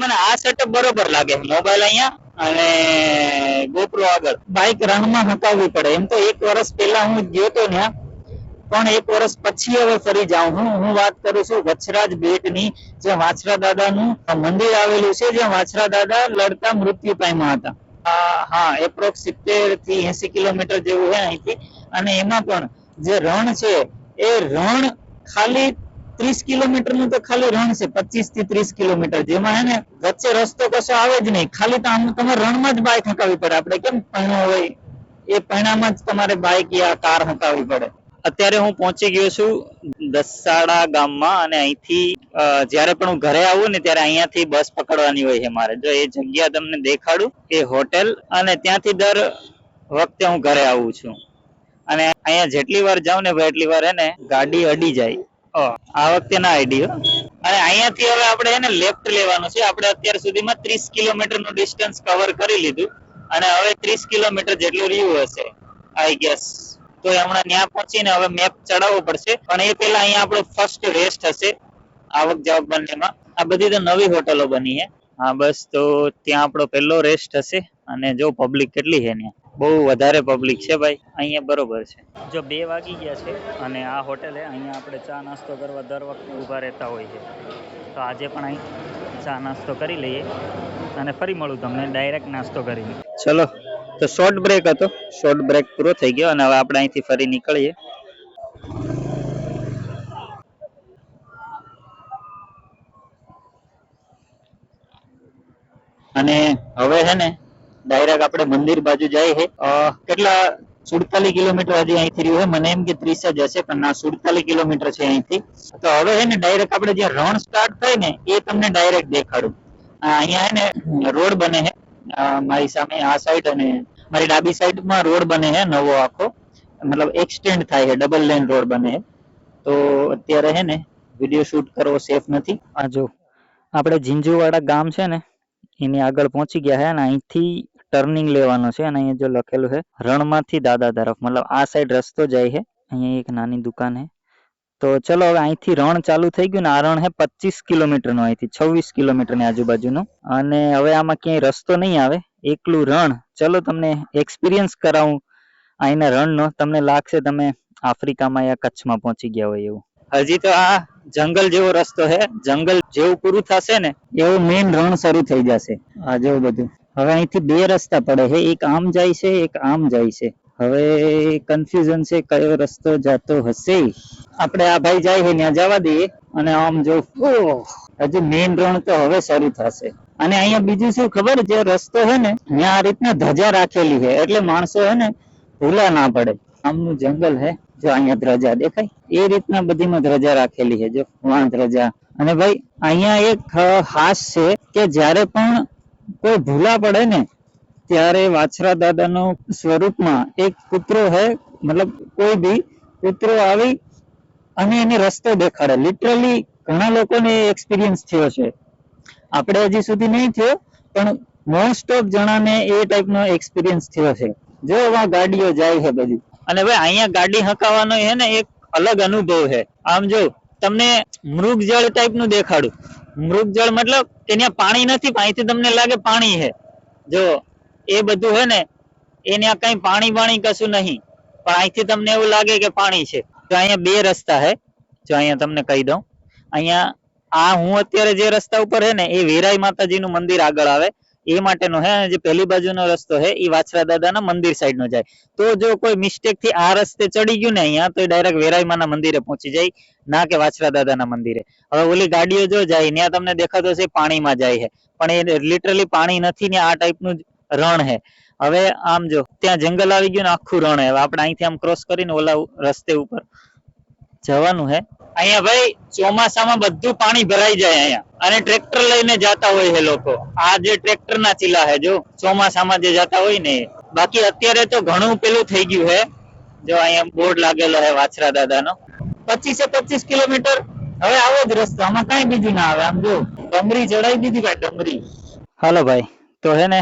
મને આ સેટઅપ બરોબર લાગે, મોબાઈલ અહીંયા અને GoPro આગળ. બાઇક રણમાં હકાવવી પડે. એમ તો 1 વર્ષ પહેલા હું ગયો તો ત્યાં, પણ 1 વર્ષ પછી હવે ફરી જાઉં હું વાત કરું છું વછરાજ બેટની, જે વાછરા દાદાનું મંદિર આવેલું છે, જ્યાં વાછરા દાદા લડતા મૃત્યુ પામ્યા હતા. હા, એપ્રોક્સ 70 થી 80 કિલોમીટર જેવું છે અહીંથી. અને એમાં પણ જે રણ છે એ રણ ખાલી 30 કિલોમીટર નું તો ખાલી રણ છે, 25 થી 30 કિલોમીટર, જેમાં હે ને વચ્ચે રસ્તો કશો આવે જ નહીં. ખાલી તો આમ તમારે રણમાં જ બાઇક હકાવવી પડે. આપણે કેમ પૈણો હોય એ પૈણામાં જ તમારે બાઇક યા કાર હકાવવી પડે. અત્યારે હું પહોંચી ગયો છું દસાડા ગામમાં, અને અહીંથી જ્યારે પણ હું ઘરે આવું ને ત્યારે અહીંયાથી બસ પકડવાની હોય છે મારે. જો એ જગ્યા તમને દેખાડું, એ હોટેલ, અને ત્યાંથી દર વખતે હું ઘરે આવું છું. અને અહીંયા જેટલી વાર જાઉં ને ભાઈ એટલી વાર એને ગાડી અડી જાય. આ વખતે ના અડી હો. અને અહીંયાથી હવે આપણે એને લેફ્ટ લેવાનું છે. આપણે અત્યાર સુધીમાં 30 કિલોમીટર નું ડિસ્ટન્સ કવર કરી લીધું, અને હવે 30 કિલોમીટર જેટલું રહ્યું હશે આઈ ગેસ. તો હમણાં ત્યાં પહોંચીને હવે મેપ ચડાવવો પડશે, પણ એ પહેલા અહીંયા આપણો ફર્સ્ટ રેસ્ટ હશે આવક જાવક બંનેમાં. આ બધી તો નવી હોટલો બની છે. હા બસ, તો ત્યાં આપણો પહેલો રેસ્ટ હશે. અને જો પબ્લિક કેટલી છે ત્યાં, બહુ વધારે પબ્લિક છે ભાઈ અહીંયા. બરોબર છે. જો 2 વાગી ગયા છે અને આ હોટેલ અહીંયા આપણે ચા નાસ્તો કરવા દર વખતે ઊભા રહેતા હોય છે. તો આજે પણ અહીં ચા નાસ્તો કરી લઈએ અને ફરી મળું તમને ડાયરેક્ટ નાસ્તો કરીને. ચલો, તો શોર્ટ બ્રેક હતો, શોર્ટ બ્રેક પૂરો થઈ ગયો અને હવે આપણે અહીંથી ફરી નીકળીએ. અને હવે છે ને ડાયરેક્ટ આપણે મંદિર બાજુ જાય છે. કેટલા 47 કિલોમીટર હજી અહીંથી રહ્યું છે. મને એમ કે 30 જ હશે, પણ ના, 47 કિલોમીટર છે અહીંથી. તો હવે છે ને ડાયરેક્ટ આપણે જે રણ સ્ટાર્ટ થાય ને એ તમને ડાયરેક્ટ દેખાડું. અહીંયા છે ને રોડ બને છે મારી સામે આ સાઈડ, અને મારી ડાબી સાઈડમાં રોડ બને છે નવો આખો, મતલબ એક્સટેન્ડ થાય છે, ડબલ લેન રોડ બને છે. તો અત્યારે છે ને વિડીયો શૂટ કરવો સેફ નથી. આ જો આપણે ઝીંઝુવાડા ગામ છે ને એની આગળ પહોંચી ગયા છે, અને અહીંથી ટર્નિંગ લેવાનો છે. અને અહીંયા જો લખેલું છે રણમાંથી દાદા તરફ, મતલબ આ સાઈડ રસ્તો જાય છે. અહીંયા એક નાની દુકાન છે. તો ચલો, હવે અહીંથી રણ ચાલુ થઈ ગયું ને. આ રણ છે 25 કિલોમીટરનો, અહીંથી 26 કિલોમીટરની આજુબાજુનું. અને હવે આમાં ક્યાંય રસ્તો નહીં આવે, એકલું રણ. ચલો તમને એક્સપિરિયન્સ કરાવું અહીંના રણનો. તમને લાગશે તમે આફ્રિકામાં યા કચ્છમાં પહોંચી ગયા હોય એવું. હજી તો આ જંગલ જેવો રસ્તો છે. જંગલ જેવું પૂરું થશે ને એવું મેઇન રણ શરૂ થઈ જશે. આ જેવું બધું. હવે અહીંથી 2 રસ્તા પડે છે, એક આમ જાય છે, એક આમ જાય છે. હવે કન્ફ્યુઝન છે કયો રસ્તો જતો હશે. આપણે આ ભાઈ જાય છે ત્યાં જવા દઈએ. અને આમ જો હજુ મેઇન રણ તો હવે શરૂ થશે. અને અહીંયા બીજું શું ખબર, જે રસ્તો છે ને ત્યાં આ રીતના ધજા રાખેલી છે, એટલે માણસો છે ને ભૂલા ના પડે. આમનું જંગલ છે. જો અહીંયા ધ્વજા દેખાય, એ રીતના બધીમાં ધ્વજા રાખેલી છે. જો વાણ ધ્વજા. અને ભાઈ અહીંયા એક ખાસ છે કે જ્યારે પણ કોઈ ભૂલા પડે ને ત્યારે વાછરા દાદાનો સ્વરૂપમાં એક કૂતરો છે, મતલબ કોઈ બી કૂતરો આવી અને એને રસ્તો દેખાડે. લિટરલી ઘણા લોકોને એક્સપિરિયન્સ થયો છે. આપણે હજી સુધી નહીં થયો, પણ મોસ્ટ ઓફ જણાને એ ટાઈપનો એક્સપિરિયન્સ થયો છે. જો આ ગાડીઓ જાય છે બધી. અને ભાઈ અહીંયા ગાડી હકાવવાનો છે ને એક અલગ અનુભવ છે. આમ જો તમને મૃગજળ ટાઈપનું દેખાડું. મૃગજળ મતલબ કે ત્યાં પાણી નથી, અહીંથી તમને લાગે પાણી છે. જો એ બધું છે ને એ ત્યાં કઈ પાણી કશું નહીં, પણ અહીંથી તમને એવું લાગે કે પાણી છે. તો અહીંયા 2 રસ્તા છે. જો અહીંયા તમને કહી દઉં, અહીંયા આ હું અત્યારે જે રસ્તા ઉપર છે ને એ વેરાઈ માતાજીનું મંદિર આગળ આવે એ માટેનો છે. અને જે પહેલી બાજુનો રસ્તો છે એ વાછરા દાદાના મંદિર સાઈડ નો જાય. તો જો કોઈ મિસ્ટેક થી આ રસ્તે ચડી ગયું ને અહીંયા, તો ડાયરેક્ટ વેરાઈમાના મંદિરે પહોંચી જાય, ના કે વાછરા દાદાના મંદિરે. હવે ઓલી ગાડીઓ જો જાય ત્યાં તમને દેખાતો હશે પાણીમાં જાય છે, પણ એ લિટરલી પાણી નથી ને આ ટાઈપનું રણ છે. હવે આમ જો ત્યાં જંગલ આવી ગયું ને આખું રણ છે. હવે આપણે અહીંથી આમ ક્રોસ કરીને ઓલા રસ્તે ઉપર જવાનું છે. અહીંયા ભાઈ ચોમાસામાં બધું પાણી ભરાઈ જાય અહીંયા, અને ટ્રેક્ટર લઈને જતા હોય છે લોકો. આ જે ટ્રેક્ટર ના ચીલા છે, જો ચોમાસામાં જે જતા હોય ને. બાકી અત્યારે તો ઘણું પેલું થઈ ગયું છે. જો અહીંયા બોર્ડ લાગેલો છે વાછરા દાદાનો. 25 કિલોમીટર. હવે આવો જ રસ્તો, આમાં કઈ બીજું ના આવે. આમ જો ડમરી ચડાવી દીધી ભાઈ, ડમરી. હાલો ભાઈ, તો હે ને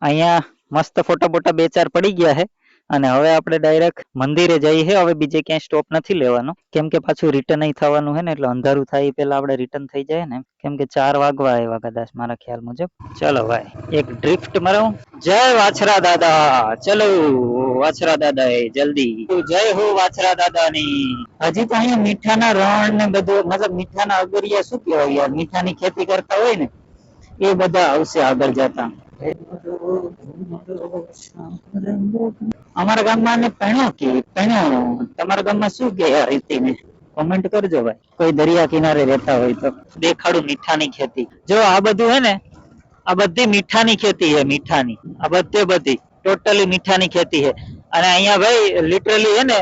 અહીંયા મસ્ત ફોટા બોટા 2-4 પડી ગયા છે. અને હવે આપણે ડાયરેક્ટ મંદિરે જઈએ છે. હવે બીજે ક્યાંય સ્ટોપ નથી લેવાનો, કેમ કે પાછું રિટર્ન અહીં થવાનું છે ને, એટલે અંધારું થાય એ પેલા આપણે રિટર્ન થઈ જાય ને, કેમ કે 4 વાગવા આવ્યા કદાચ મારા ખ્યાલ મુજબ. ચલો ભાઈ એક ડ્રિફ્ટ મારો. જય વાછરા દાદા. ચલો વાછરા દાદા એ જલ્દી જય હો વાછરા દાદાની. હજી તો અહીંયા મીઠાના રણ ને બધું, મતલબ મીઠાના અગરિયા શું કહેવાય યાર, મીઠાની ખેતી કરતા હોય ને એ બધા આવશે આગળ જતા. અમારા ગામમાં ને પેણો કે પેણો, તમારા ગામમાં શું કે યાર રીતિને કોમેન્ટ કરજો ભાઈ, કોઈ દરિયા કિનારે રહેતા હોય તો. દેખાડું મીઠાની ખેતી. જો આ બધું હે ને, આ બધી મીઠાની ખેતી છે. મીઠાની આ બધી ટોટલી મીઠાની ખેતી છે. અને અહીંયા ભાઈ લિટરલી હે ને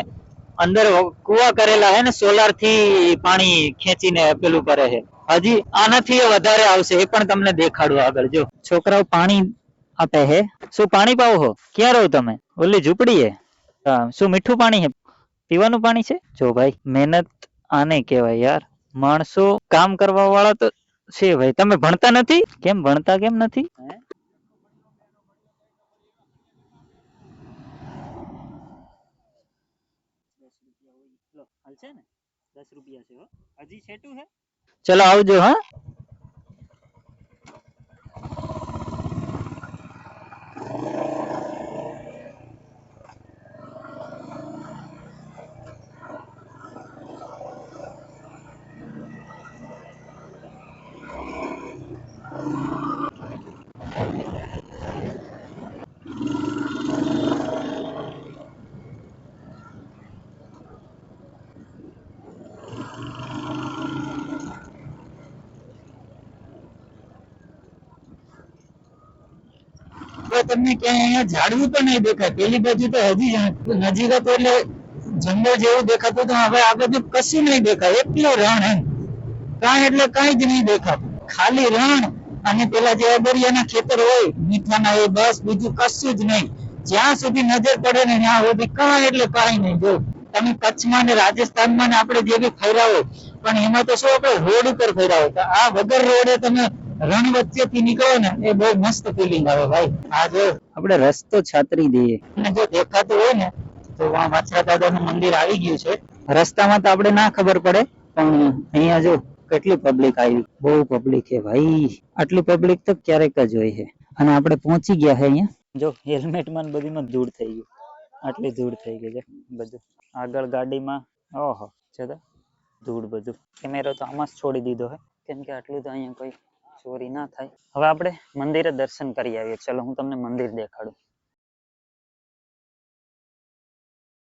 અંદર કુવા કરેલા હે ને, સોલાર થી પાણી ખેંચીને પેલું કરે છે. હજી આનાથી વધારે આવશે, એ પણ તમને દેખાડું આગળ. જો છોકરાઓ પાણી આપે હે. શું પાણી પાવો છો? ક્યાં રહો તમે? ઓલી ઝૂંપડી હે? શું મીઠું પાણી હે? પીવાનું પાણી છે? જો ભાઈ મહેનત આને કહેવાય યાર. માણસો કામ કરવા વાળા તો છે ભાઈ. તમે ભણતા નથી? કેમ ભણતા કેમ નથી? હજી છેટું હે? ચલો આવજો હા. તમને ક્યાંય અહીંયા ઝાડવું તો નહીં દેખાય. પેલી બાજુ તો હજી નજીક હતો એટલે જંગલ જેવું દેખાતું હતું. હવે આ બધું કશું નહીં દેખાય, એટલો રણ એમ. કાંઈ એટલે કાંઈ જ નહીં દેખાતું, ખાલી રણ અને પેલા જે અગરિયાના ખેતર હોય મીઠાના, એ બસ, બીજું કશું જ નહીં. જ્યાં સુધી નજર પડે ને ત્યાં સુધી કાંઈ એટલે કાંઈ નહીં. જો તમે કચ્છમાં ને રાજસ્થાનમાં ને આપણે જે બી ફર્યા હોય, પણ એમાં તો શું આપણે રોડ ઉપર ફર્યા હોય, તો આ વગર રોડે તમે રણ વચ્ચેથી નીકળો ને, એ બહુ મસ્ત ફિલિંગ આવે ભાઈ. આ જો આપણે રસ્તો છાતરી દઈએ અને જો દેખાતું હોય ને તો આ વાછરા દાદાનું મંદિર આવી ગયું છે. રસ્તામાં તો આપણે ના ખબર પડે, પણ અહીંયા જો કેટલી પબ્લિક આવી, બહુ પબ્લિક છે ભાઈ. આટલી પબ્લિક તો ક્યારેક જ હોય છે. અને આપણે પહોંચી ગયા છે અહીંયા. જો હેલ્મેટમાં બધીમાં ધૂળ થઈ ગયું, આટલી ધૂળ થઈ ગઈ છે બધું. આગળ ગાડીમાં ઓહો છે તો ધૂળ બધું. કેમેરો તો આમાં જ છોડી દીધો છે, કેમ કે આટલું તો અહીંયા કોઈ ચોરી ના થાય. હવે આપણે મંદિરે દર્શન કરી આવીએ. ચલો હું તમને મંદિર દેખાડું.